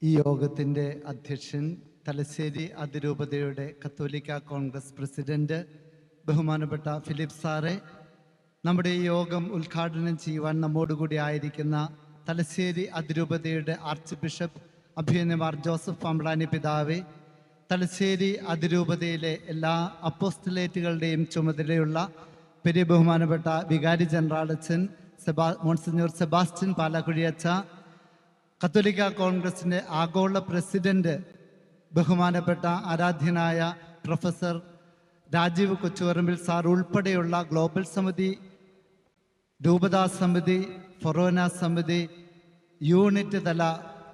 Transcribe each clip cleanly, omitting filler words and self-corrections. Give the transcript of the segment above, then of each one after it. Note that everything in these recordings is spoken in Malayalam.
ഈ യോഗത്തിൻ്റെ അധ്യക്ഷൻ തലശ്ശേരി അതിരൂപതയുടെ കത്തോലിക്ക കോൺഗ്രസ് പ്രസിഡന്റ് ബഹുമാനപ്പെട്ട ഫിലിപ്പ് സാറെ, നമ്മുടെ ഈ യോഗം ഉദ്ഘാടനം ചെയ്യുവാൻ നമ്മോടുകൂടി ആയിരിക്കുന്ന തലശ്ശേരി അതിരൂപതയുടെ ആർച്ച് ബിഷപ്പ് അഭിനന്ദമാർ ജോസഫ് പാമ്പ്ളാനി പിതാവേ, തലശ്ശേരി അതിരൂപതയിലെ എല്ലാ അപ്പോസ്റ്റലേറ്റുകളുടെയും ചുമതലയുള്ള പെരിയ ബഹുമാനപ്പെട്ട വികാരി ജനറൽ അച്ഛൻ മോൺസിഞ്ഞോർ സെബാസ്റ്റ്യൻ പാലാക്കുഴിയച്ച, കത്തോലിക്ക കോൺഗ്രസിൻ്റെ ആഗോള പ്രസിഡന്റ് ബഹുമാനപ്പെട്ട ആരാധ്യനായ പ്രൊഫസർ രാജീവ് കൊച്ചുപറമ്പിൽ സാർ ഉൾപ്പെടെയുള്ള ഗ്ലോബൽ സമിതി, രൂപതാ സമിതി, ഫൊറോന സമിതി, യൂണിറ്റ് തല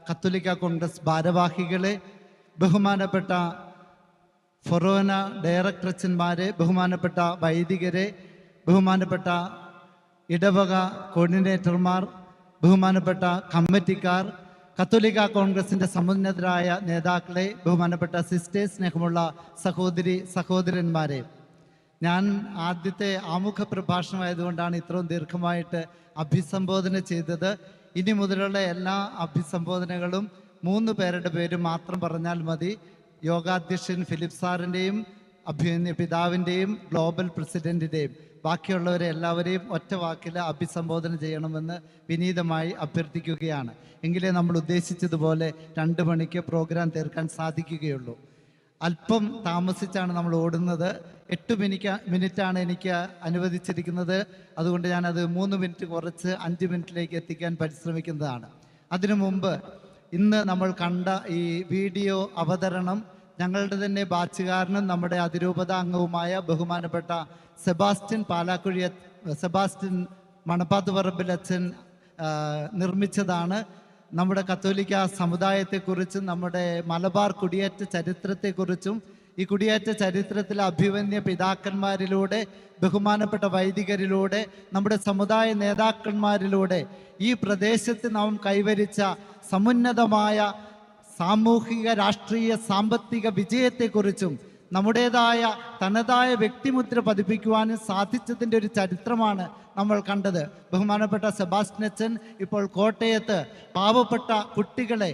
കത്തോലിക്ക കോൺഗ്രസ് ഭാരവാഹികളെ, ബഹുമാനപ്പെട്ട ഫൊറോന ഡയറക്ടർ അച്ഛന്മാരെ, ബഹുമാനപ്പെട്ട വൈദികരെ, ബഹുമാനപ്പെട്ട ഇടവക കോർഡിനേറ്റർമാർ, ബഹുമാനപ്പെട്ട കമ്മിറ്റിക്കാർ, കത്തോലിക്ക കോൺഗ്രസിൻ്റെ സമുന്നതരായ നേതാക്കളെ, ബഹുമാനപ്പെട്ട സിസ്റ്റേഴ്സ്, സ്നേഹമുള്ള സഹോദരന്മാരെ, ഞാൻ ആദ്യത്തെ ആമുഖ പ്രഭാഷണമായതുകൊണ്ടാണ് ഇത്രയും ദീർഘമായിട്ട് അഭിസംബോധന ചെയ്തത്. ഇനി മുതലുള്ള എല്ലാ അഭിസംബോധനകളും 3 പേരുടെ പേര് മാത്രം പറഞ്ഞാൽ മതി. യോഗാധ്യക്ഷൻ ഫിലിപ്പ് സാറിൻ്റെയും അഭിനന്ദ പിതാവിൻ്റെയും ഗ്ലോബൽ പ്രസിഡന്റിൻ്റെയും. ബാക്കിയുള്ളവരെ എല്ലാവരെയും ഒറ്റ വാക്കിൽ അഭിസംബോധന ചെയ്യണമെന്ന് വിനീതമായി അഭ്യർത്ഥിക്കുകയാണ്. എങ്കിലേ നമ്മൾ ഉദ്ദേശിച്ചതുപോലെ 2 മണിക്ക് പ്രോഗ്രാം തീർക്കാൻ സാധിക്കുകയുള്ളൂ. അല്പം താമസിച്ചാണ് നമ്മൾ ഓടുന്നത്. 8 മിനിറ്റാണ് എനിക്ക് അനുവദിച്ചിരിക്കുന്നത്. അതുകൊണ്ട് ഞാനത് 3 മിനിറ്റ് കുറച്ച് 5 മിനിറ്റിലേക്ക് എത്തിക്കാൻ പരിശ്രമിക്കുന്നതാണ്. അതിനു മുമ്പ് ഇന്ന് നമ്മൾ കണ്ട ഈ വീഡിയോ അവതരണം ഞങ്ങളുടെ തന്നെ ബാച്ചുകാരനും നമ്മുടെ അതിരൂപത അംഗവുമായ ബഹുമാനപ്പെട്ട സെബാസ്റ്റ്യൻ മണപ്പാത്ത് പറമ്പിലച്ഛൻ നിർമ്മിച്ചതാണ്. നമ്മുടെ കത്തോലിക്ക സമുദായത്തെക്കുറിച്ചും നമ്മുടെ മലബാർ കുടിയേറ്റ ചരിത്രത്തെക്കുറിച്ചും ഈ കുടിയേറ്റ ചരിത്രത്തിലെ അഭിമന്യ പിതാക്കന്മാരിലൂടെ, ബഹുമാനപ്പെട്ട വൈദികരിലൂടെ, നമ്മുടെ സമുദായ നേതാക്കന്മാരിലൂടെ ഈ പ്രദേശത്ത് നാം കൈവരിച്ച സമുന്നതമായ സാമൂഹിക, രാഷ്ട്രീയ, സാമ്പത്തിക വിജയത്തെക്കുറിച്ചും നമ്മുടേതായ തനതായ വ്യക്തിമുദ്ര പതിപ്പിക്കുവാനും സാധിച്ചതിൻ്റെ ഒരു ചരിത്രമാണ് നമ്മൾ കണ്ടത്. ബഹുമാനപ്പെട്ട സെബാസ്റ്റ്യൻ അച്ഛൻ ഇപ്പോൾ കോട്ടയത്ത് പാവപ്പെട്ട കുട്ടികളെ,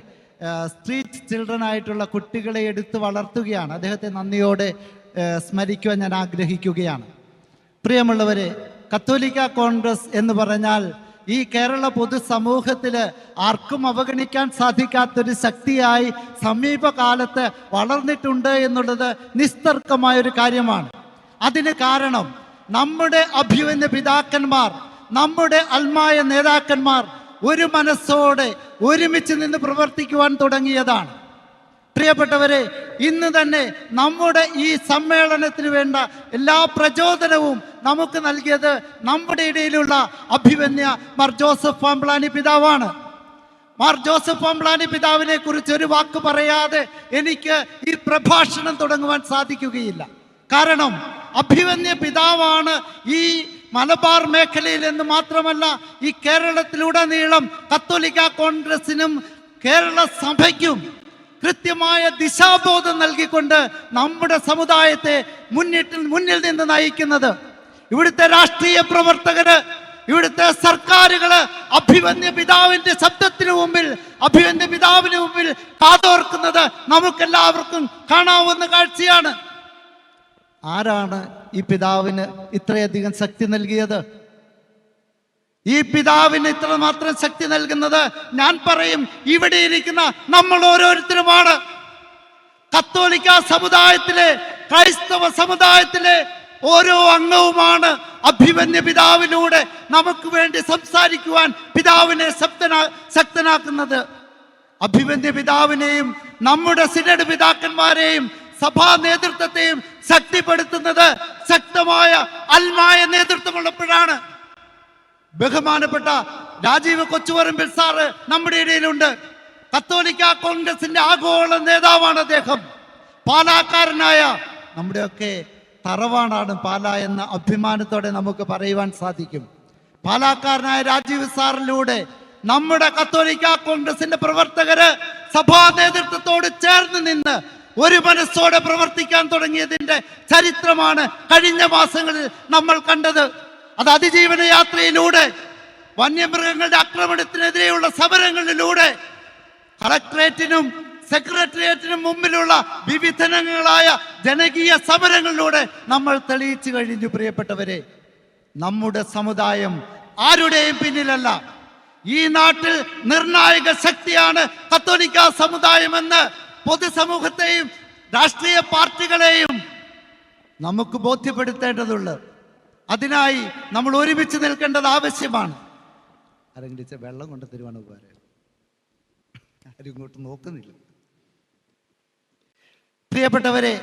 സ്ട്രീറ്റ് ചിൽഡ്രൻ ആയിട്ടുള്ള കുട്ടികളെ എടുത്ത് വളർത്തുകയാണ്. അദ്ദേഹത്തെ നന്ദിയോടെ സ്മരിക്കുവാൻ ഞാൻ ആഗ്രഹിക്കുകയാണ്. പ്രിയമുള്ളവരെ, കത്തോലിക്ക കോൺഗ്രസ് എന്ന് പറഞ്ഞാൽ ഈ കേരള പൊതുസമൂഹത്തിൽ ആർക്കും അവഗണിക്കാൻ സാധിക്കാത്തൊരു ശക്തിയായി സമീപകാലത്ത് വളർന്നിട്ടുണ്ട് എന്നുള്ളത് നിസ്തർക്കമായൊരു കാര്യമാണ്. അതിന് കാരണം നമ്മുടെ അഭിമന്യ പിതാക്കന്മാർ, നമ്മുടെ അൽമായ നേതാക്കന്മാർ ഒരു മനസ്സോടെ ഒരുമിച്ച് നിന്ന് പ്രവർത്തിക്കുവാൻ തുടങ്ങിയതാണ്. പ്രിയപ്പെട്ടവരെ, ഇന്ന് തന്നെ നമ്മുടെ ഈ സമ്മേളനത്തിന് വേണ്ട എല്ലാ പ്രചോദനവും നമുക്ക് നൽകിയത് നമ്മുടെ ഇടയിലുള്ള അഭിമന്യ മാർ ജോസഫ് പാമ്പ്ളാനി പിതാവാണ്. മാർ ജോസഫ് പാമ്പ്ളാനി പിതാവിനെ കുറിച്ച് ഒരു വാക്ക് പറയാതെ എനിക്ക് ഈ പ്രഭാഷണം തുടങ്ങുവാൻ സാധിക്കുകയില്ല. കാരണം അഭിമന്യ പിതാവാണ് ഈ മലബാർ മേഖലയിൽ എന്ന് മാത്രമല്ല ഈ കേരളത്തിലുടനീളം കത്തോലിക്ക കോൺഗ്രസിനും കേരള സഭയ്ക്കും കൃത്യമായ ദിശാബോധം നൽകിക്കൊണ്ട് നമ്മുടെ സമുദായത്തെ മുന്നിൽ നിന്ന് നയിക്കുന്നത്. ഇവിടുത്തെ രാഷ്ട്രീയ പ്രവർത്തകര്, ഇവിടുത്തെ സർക്കാരുകള് അഭിമന്യ പിതാവിന്റെ ശബ്ദത്തിന് മുമ്പിൽ, അഭിമന്യ പിതാവിന് മുമ്പിൽ കാതോർക്കുന്നത് നമുക്കെല്ലാവർക്കും കാണാവുന്ന കാഴ്ചയാണ്. ആരാണ് ഈ പിതാവിന് ഇത്രയധികം ശക്തി നൽകിയത്? ഈ പിതാവിന് ഇത്രമാത്രം ശക്തി നൽകുന്നത് ഞാൻ പറയും ഇവിടെ ഇരിക്കുന്ന നമ്മൾ ഓരോരുത്തരുമാണ്. കത്തോലിക്ക സമുദായത്തിലെ, ക്രൈസ്തവ സമുദായത്തിലെ ഓരോ അംഗവുമാണ് അഭിമന്യ പിതാവിലൂടെ നമുക്ക് വേണ്ടി സംസാരിക്കുവാൻ പിതാവിനെ ശക്തനാക്കുന്നത്. അഭിമന്യ പിതാവിനെയും നമ്മുടെ സിനഡ് പിതാക്കന്മാരെയും സഭാ നേതൃത്വത്തെയും ശക്തിപ്പെടുത്തുന്നത് ശക്തമായ അൽമായ നേതൃത്വമുള്ളപ്പോഴാണ്. ബഹുമാനപ്പെട്ട രാജീവ് കൊച്ചുപറമ്പിൽ സാറ് നമ്മുടെ ഇടയിലുണ്ട്. കത്തോലിക്ക കോൺഗ്രസിന്റെ ആഗോള നേതാവാണ് അദ്ദേഹം. പാലാക്കാരനായ, നമ്മുടെയൊക്കെ തറവാടാണ് പാല എന്ന അഭിമാനത്തോടെ നമുക്ക് പറയുവാൻ സാധിക്കും. പാലാക്കാരനായ രാജീവ് സാറിലൂടെ നമ്മുടെ കത്തോലിക്ക കോൺഗ്രസിന്റെ പ്രവർത്തകര് സഭാ നേതൃത്വത്തോട് ചേർന്ന് നിന്ന് ഒരു മനസ്സോടെ പ്രവർത്തിക്കാൻ തുടങ്ങിയതിന്റെ ചരിത്രമാണ് കഴിഞ്ഞ മാസങ്ങളിൽ നമ്മൾ കണ്ടത്. അത് അതിജീവന യാത്രയിലൂടെ, വന്യമൃഗങ്ങളുടെ ആക്രമണത്തിനെതിരെയുള്ള സമരങ്ങളിലൂടെ, കളക്ടറേറ്റിനും സെക്രട്ടേറിയറ്റിനും മുമ്പിലുള്ള വിവിധങ്ങളായ ജനകീയ സമരങ്ങളിലൂടെ നമ്മൾ തെളിയിച്ചു കഴിഞ്ഞു. പ്രിയപ്പെട്ടവരെ, നമ്മുടെ സമുദായം ആരുടെയും പിന്നിലല്ല. ഈ നാട്ടിൽ നിർണായക ശക്തിയാണ് കത്തോലിക്ക സമുദായമെന്ന് പൊതുസമൂഹത്തെയും രാഷ്ട്രീയ പാർട്ടികളെയും നമുക്ക് ബോധ്യപ്പെടുത്തേണ്ടതുണ്ട്. അതിനായി നമ്മൾ ഒരുമിച്ച് നിൽക്കേണ്ടത് ആവശ്യമാണ്. ആരെങ്കിലും വെള്ളം കൊണ്ട് തരുവാണ് ഉപകാരം. ആരും ഇങ്ങോട്ട് നോക്കുന്നില്ല. പ്രിയപ്പെട്ടവരെ,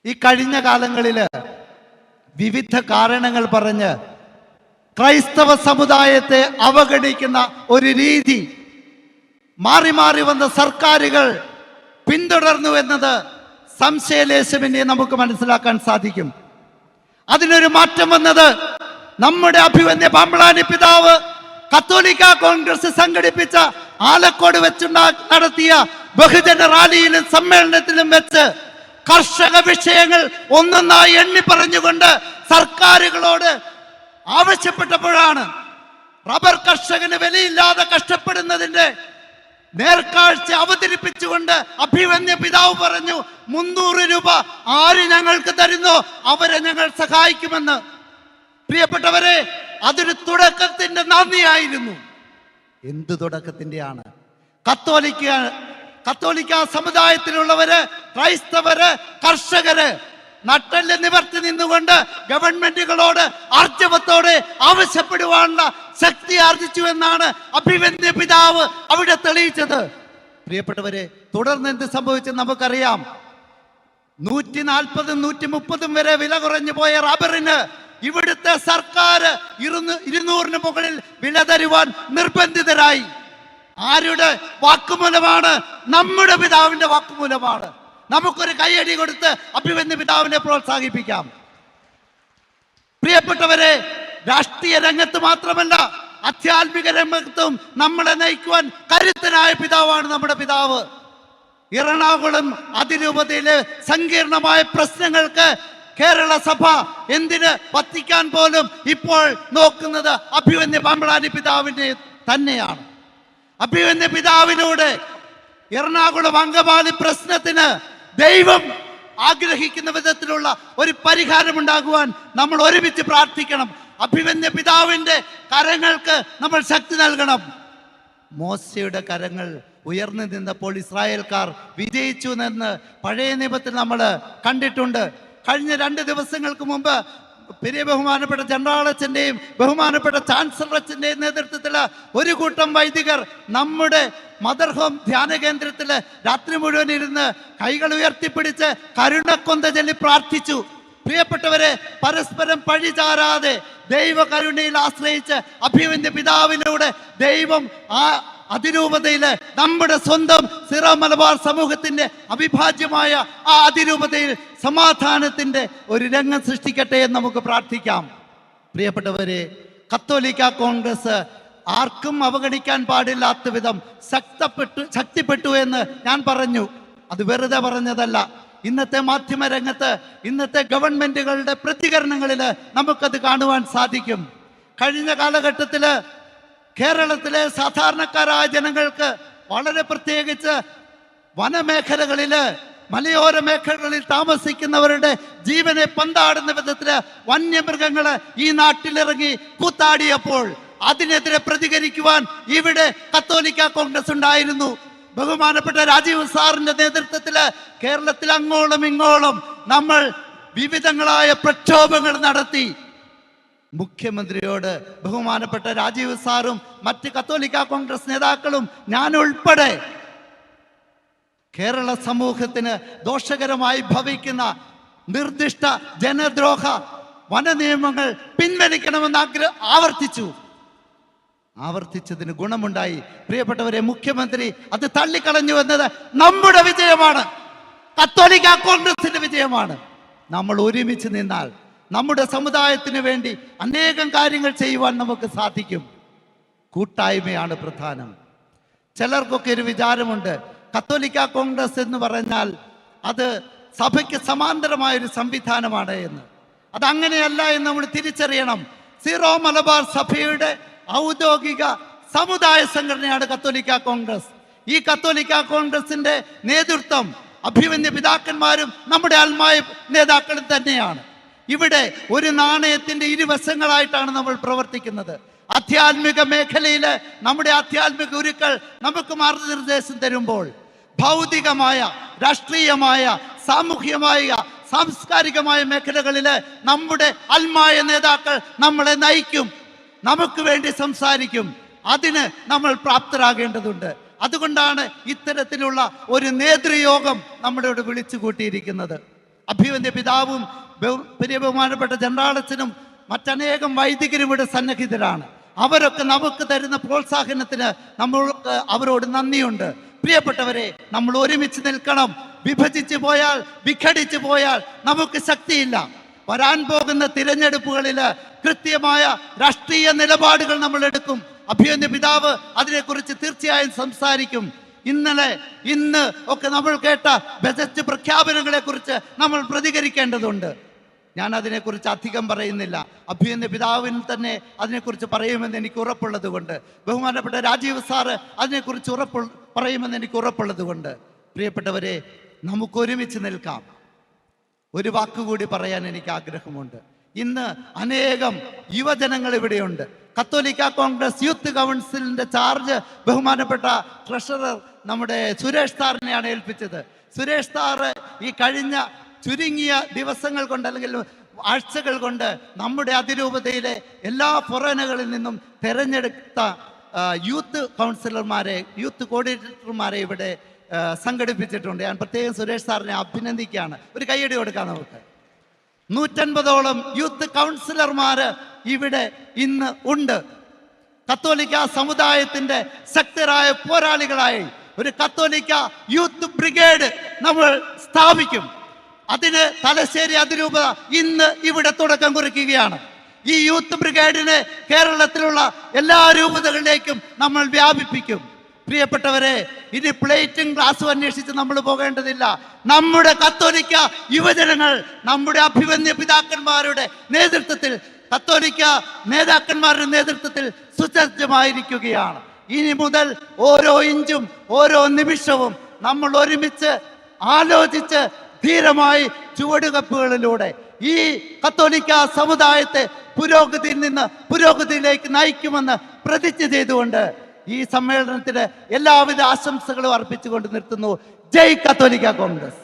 ഈ കഴിഞ്ഞ കാലങ്ങളില് വിവിധ കാരണങ്ങൾ പറഞ്ഞ് ക്രൈസ്തവ സമുദായത്തെ അവഗണിക്കുന്ന ഒരു രീതി മാറി മാറി വന്ന സർക്കാരുകൾ പിന്തുടർന്നു എന്നത് സംശയലേശമെന്നെ നമുക്ക് മനസ്സിലാക്കാൻ സാധിക്കും. അതിനൊരു മാറ്റം വന്നത് നമ്മുടെ അഭിവന്യ പാമ്പളാനി പിതാവ് കത്തോലിക്ക കോൺഗ്രസ് സംഘടിപ്പിച്ച ആലക്കോട് വെച്ച് നടത്തിയ ബഹുജന റാലിയിലും സമ്മേളനത്തിലും വെച്ച് കർഷക വിഷയങ്ങൾ ഒന്നൊന്നായി എണ്ണി പറഞ്ഞുകൊണ്ട് സർക്കാരുകളോട് ആവശ്യപ്പെട്ടപ്പോഴാണ്. റബ്ബർ കർഷകന് വിലയില്ലാതെ കഷ്ടപ്പെടുന്നതിന്റെ നേർക്കാഴ്ച അവതരിപ്പിച്ചുകൊണ്ട് അഭിവന്യ പിതാവ് പറഞ്ഞു, 300 രൂപ ആര് ഞങ്ങൾക്ക് തരുന്നോ അവരെ ഞങ്ങൾ സഹായിക്കുമെന്ന്. പ്രിയപ്പെട്ടവരെ, അതൊരു തുടക്കത്തിന്റെ നന്ദിയായിരുന്നു. എന്ത് തുടക്കത്തിന്റെയാണ്? കത്തോലിക്ക സമുദായത്തിലുള്ളവര്, ക്രൈസ്തവര്, കർഷകര് നട്ടെല്ല് നിവർത്തി നിന്നുകൊണ്ട് ഗവൺമെന്റുകളോട് ആർജവത്തോടെ ആവശ്യപ്പെടുവാനുള്ള ശക്തി ആർജിച്ചു എന്നാണ് അഭിവന്യ പിതാവ് അവിടെ തെളിയിച്ചത്. പ്രിയപ്പെട്ടവരെ, തുടർന്ന് എന്ത് സംഭവിച്ചെന്ന് നമുക്കറിയാം. 140, 130 വരെ വില കുറഞ്ഞു പോയ റബ്ബറിന് ഇവിടുത്തെ സർക്കാർ 200 മുകളിൽ വില തരുവാൻ നിർബന്ധിതരായി. ആരുടെ വാക്കുമൂലമാണ്? നമ്മുടെ പിതാവിന്റെ വാക്കുമൂലമാണ്. നമുക്കൊരു കൈയടി കൊടുത്ത് അഭിവന്യ പിതാവിനെ പ്രോത്സാഹിപ്പിക്കാം. പ്രിയപ്പെട്ടവരെ, രാഷ്ട്രീയ രംഗത്ത് മാത്രമല്ല, ആധ്യാത്മിക രംഗത്തും നമ്മളെ നയിക്കുവാൻ കരുത്തനായ പിതാവാണ് നമ്മുടെ പിതാവ്. എറണാകുളം അതിരൂപതയിലെ സങ്കീർണമായ പ്രശ്നങ്ങൾക്ക് കേരള സഭ, എന്തിന് വത്തിക്കാൻ പോലും ഇപ്പോൾ നോക്കുന്നത് അഭിവന്യ പാമ്പളാനി പിതാവിനെ തന്നെയാണ്. അഭിവന്യ പിതാവിനോട് എറണാകുളം അങ്കമാലി പ്രശ്നത്തിന് ദൈവം ആഗ്രഹിക്കുന്ന വിധത്തിലുള്ള ഒരു പരിഹാരം ഉണ്ടാകുവാൻ നമ്മൾ ഒരുമിച്ച് പ്രാർത്ഥിക്കണം. അഭിവന്യ പിതാവിന്റെ കരങ്ങൾക്ക് നമ്മൾ ശക്തി നൽകണം. മോശയുടെ കരങ്ങൾ ഉയർന്നു നിന്നപ്പോൾ ഇസ്രായേൽക്കാർ വിജയിച്ചു എന്ന് പഴയ നിയമത്തിൽ നമ്മൾ കണ്ടിട്ടുണ്ട്. കഴിഞ്ഞ 2 ദിവസങ്ങൾക്ക് മുമ്പ് പെരിയ ബഹുമാനപ്പെട്ട ജനറാളച്ചന്റെയും ബഹുമാനപ്പെട്ട ചാൻസലറച്ചന്റെയും നേതൃത്വത്തിൽ ഒരു കൂട്ടം വൈദികർ നമ്മുടെ മദർ ഹോം ധ്യാന കേന്ദ്രത്തിൽ രാത്രി മുഴുവൻ ഇരുന്ന് കൈകൾ ഉയർത്തിപ്പിടിച്ച് കരുണക്കൊന്ത ചൊല്ലി പ്രാർത്ഥിച്ചു. പ്രിയപ്പെട്ടവരെ, പരസ്പരം പഴിചാരാതെ ദൈവ കരുണയിൽ ആശ്രയിച്ച് അഭിവന്യ പിതാവിലൂടെ ദൈവം ആ അതിരൂപതയില്, നമ്മുടെ സ്വന്തം സിറോ മലബാർ സമൂഹത്തിന്റെ അവിഭാജ്യമായ ആ അതിരൂപതയിൽ സമാധാനത്തിന്റെ ഒരു രംഗം സൃഷ്ടിക്കട്ടെ എന്ന് നമുക്ക് പ്രാർത്ഥിക്കാം. പ്രിയപ്പെട്ടവരെ, കത്തോലിക്ക കോൺഗ്രസ് ആർക്കും അവഗണിക്കാൻ പാടില്ലാത്ത വിധം ശക്തിപ്പെട്ടു എന്ന് ഞാൻ പറഞ്ഞു. അത് വെറുതെ പറഞ്ഞതല്ല. ഇന്നത്തെ മാധ്യമ രംഗത്ത്, ഇന്നത്തെ ഗവൺമെന്റുകളുടെ പ്രതികരണങ്ങളിൽ നമുക്കത് കാണുവാൻ സാധിക്കും. കഴിഞ്ഞ കാലഘട്ടത്തില് കേരളത്തിലെ സാധാരണക്കാരായ ജനങ്ങൾക്ക്, വളരെ പ്രത്യേകിച്ച് വനമേഖലകളില്, മലയോര മേഖലകളിൽ താമസിക്കുന്നവരുടെ ജീവനെ പന്താടുന്ന വിധത്തില് വന്യമൃഗങ്ങള് ഈ നാട്ടിലിറങ്ങി കൂത്താടിയപ്പോൾ അതിനെതിരെ പ്രതികരിക്കുവാൻ ഇവിടെ കത്തോലിക്ക കോൺഗ്രസ് ഉണ്ടായിരുന്നു. ബഹുമാനപ്പെട്ട രാജീവ് സാറിന്റെ നേതൃത്വത്തില് കേരളത്തിൽ അങ്ങോളം ഇങ്ങോളം നമ്മൾ വിവിധങ്ങളായ പ്രക്ഷോഭങ്ങൾ നടത്തി. മുഖ്യമന്ത്രിയോട് ബഹുമാനപ്പെട്ട രാജീവ് സാറും മറ്റ് കത്തോലിക്ക കോൺഗ്രസ് നേതാക്കളും ഞാൻ ഉൾപ്പെടെ കേരള സമൂഹത്തിന് ദോഷകരമായി ഭവിക്കുന്ന നിർദ്ദിഷ്ട ജനദ്രോഹ വന നിയമങ്ങൾ പിൻവലിക്കണമെന്ന് ആവർത്തിച്ചതിന് ഗുണമുണ്ടായി. പ്രിയപ്പെട്ടവരെ, മുഖ്യമന്ത്രി അത് തള്ളിക്കളഞ്ഞു എന്നത് നമ്മുടെ വിജയമാണ്, കത്തോലിക്ക കോൺഗ്രസിന്റെ വിജയമാണ്. നമ്മൾ ഒരുമിച്ച് നിന്നാൽ നമ്മുടെ സമുദായത്തിന് വേണ്ടി അനേകം കാര്യങ്ങൾ ചെയ്യുവാൻ നമുക്ക് സാധിക്കും. കൂട്ടായ്മയാണ് പ്രധാനം. ചിലർക്കൊക്കെ ഒരു വിചാരമുണ്ട്, കത്തോലിക്ക കോൺഗ്രസ് എന്ന് പറഞ്ഞാൽ അത് സഭയ്ക്ക് സമാന്തരമായൊരു സംവിധാനമാണ് എന്ന്. അതങ്ങനെയല്ല എന്ന് നമ്മൾ തിരിച്ചറിയണം. സീറോ മലബാർ സഭയുടെ ഔദ്യോഗിക സമുദായ സംഘടനയാണ് കത്തോലിക്ക കോൺഗ്രസ്. ഈ കത്തോലിക്ക കോൺഗ്രസിന്റെ നേതൃത്വം അഭിമന്യ പിതാക്കന്മാരും നമ്മുടെ ആത്മായ നേതാക്കളും തന്നെയാണ്. ഇവിടെ ഒരു നാണയത്തിന്റെ ഇരുവശങ്ങളായിട്ടാണ് നമ്മൾ പ്രവർത്തിക്കുന്നത്. ആധ്യാത്മിക മേഖലയില് നമ്മുടെ ആധ്യാത്മിക ഗുരുക്കൾ നമുക്ക് മാർഗനിർദ്ദേശം തരുമ്പോൾ, ഭൗതികമായ, രാഷ്ട്രീയമായ, സാമൂഹ്യമായ, സാംസ്കാരികമായ മേഖലകളില് നമ്മുടെ ആത്മായ നേതാക്കൾ നമ്മളെ നയിക്കും, നമുക്ക് വേണ്ടി സംസാരിക്കും. അതിന് നമ്മൾ പ്രാപ്തരാകേണ്ടതുണ്ട്. അതുകൊണ്ടാണ് ഇത്തരത്തിലുള്ള ഒരു നേതൃയോഗം നമ്മുടെ ഇവിടെ വിളിച്ചു കൂട്ടിയിരിക്കുന്നത്. അഭിമന്യ പിതാവും ബഹുമാനപ്പെട്ട ജനറാളച്ചനും മറ്റനേകം വൈദികരും ഇവിടെ സന്നിഹിതരാണ്. അവരൊക്കെ നമുക്ക് തരുന്ന പ്രോത്സാഹനത്തിന് നമ്മൾക്ക് അവരോട് നന്ദിയുണ്ട്. പ്രിയപ്പെട്ടവരെ, നമ്മൾ ഒരുമിച്ച് നിൽക്കണം. വിഭജിച്ചു പോയാൽ, വിഘടിച്ചു പോയാൽ നമുക്ക് ശക്തിയില്ല. വരാൻ പോകുന്ന തിരഞ്ഞെടുപ്പുകളിൽ കൃത്യമായ രാഷ്ട്രീയ നിലപാടുകൾ നമ്മൾ എടുക്കും. അഭിമന്യ പിതാവ് അതിനെക്കുറിച്ച് തീർച്ചയായും സംസാരിക്കും. ഇന്ന് ഒക്കെ നമ്മൾ കേട്ട ബജറ്റ് പ്രഖ്യാപനങ്ങളെ കുറിച്ച് നമ്മൾ പ്രതികരിക്കേണ്ടതുണ്ട്. ഞാൻ അതിനെക്കുറിച്ച് അധികം പറയുന്നില്ല. അഭിമന്യ പിതാവിന് തന്നെ അതിനെക്കുറിച്ച് പറയുമെന്ന് എനിക്ക് ഉറപ്പുള്ളത് കൊണ്ട്, ബഹുമാനപ്പെട്ട രാജീവ് സാറ് അതിനെക്കുറിച്ച് പറയുമെന്ന് എനിക്ക് ഉറപ്പുള്ളത് കൊണ്ട്, പ്രിയപ്പെട്ടവരെ, നമുക്കൊരുമിച്ച് നിൽക്കാം. ഒരു വാക്കുകൂടി പറയാൻ എനിക്ക് ആഗ്രഹമുണ്ട്. ഇന്ന് അനേകം യുവജനങ്ങൾ ഇവിടെയുണ്ട്. കത്തോലിക്ക കോൺഗ്രസ് യൂത്ത് കൗൺസിലിന്റെ ചാർജ് ബഹുമാനപ്പെട്ട ട്രഷറർ നമ്മുടെ സുരേഷ് സാറിനെയാണ് ഏൽപ്പിച്ചത്. സുരേഷ് സാറ് ഈ കഴിഞ്ഞ ചുരുങ്ങിയ ദിവസങ്ങൾ കൊണ്ട്, അല്ലെങ്കിൽ ആഴ്ചകൾ കൊണ്ട്, നമ്മുടെ അതിരൂപതയിലെ എല്ലാ ഫൊറേനകളിൽ നിന്നും തെരഞ്ഞെടുത്ത യൂത്ത് കൗൺസിലർമാരെ, യൂത്ത് കോർഡിനേറ്റർമാരെ ഇവിടെ സംഘടിപ്പിച്ചിട്ടുണ്ട്. ഞാൻ പ്രത്യേകം സുരേഷ് സാറിനെ അഭിനന്ദിക്കുകയാണ്. ഒരു കയ്യടി കൊടുക്കാം നമുക്ക്. 150ഓളം യൂത്ത് കൗൺസിലർമാര് ഇവിടെ ഇന്ന് ഉണ്ട്. കത്തോലിക്ക സമുദായത്തിന്റെ ശക്തരായ പോരാളികളായി ഒരു കത്തോലിക്ക യൂത്ത് ബ്രിഗേഡ് നമ്മൾ സ്ഥാപിക്കും. അതിന് തലശ്ശേരി അതിരൂപത ഇന്ന് ഇവിടെ തുടക്കം കുറിക്കുകയാണ്. ഈ യൂത്ത് ബ്രിഗേഡിനെ കേരളത്തിലുള്ള എല്ലാ രൂപതകളിലേക്കും നമ്മൾ വ്യാപിപ്പിക്കും. പ്രിയപ്പെട്ടവരെ, ഇനി പ്ലേറ്റും ഗ്ലാസും അന്വേഷിച്ച് നമ്മൾ പോകേണ്ടതില്ല. നമ്മുടെ കത്തോലിക്ക യുവജനങ്ങൾ നമ്മുടെ അഭിമന്യ പിതാക്കന്മാരുടെ നേതൃത്വത്തിൽ, കത്തോലിക്ക നേതാക്കന്മാരുടെ നേതൃത്വത്തിൽ സുസജ്ജമായിരിക്കുകയാണ്. ഇനി മുതൽ ഓരോ ഇഞ്ചും ഓരോ നിമിഷവും നമ്മൾ ഒരുമിച്ച് ആലോചിച്ച് ധീരമായി ചുവടുകപ്പുകളിലൂടെ ഈ കത്തോലിക്ക സമുദായത്തെ പുരോഗതിയിൽ നിന്ന് പുരോഗതിയിലേക്ക് നയിക്കുമെന്ന് പ്രതിജ്ഞ ചെയ്തുകൊണ്ട് ഈ സമ്മേളനത്തിന് എല്ലാവിധ ആശംസകളും അർപ്പിച്ചുകൊണ്ട് നിർത്തുന്നു. ജയ് കത്തോലിക്ക കോൺഗ്രസ്.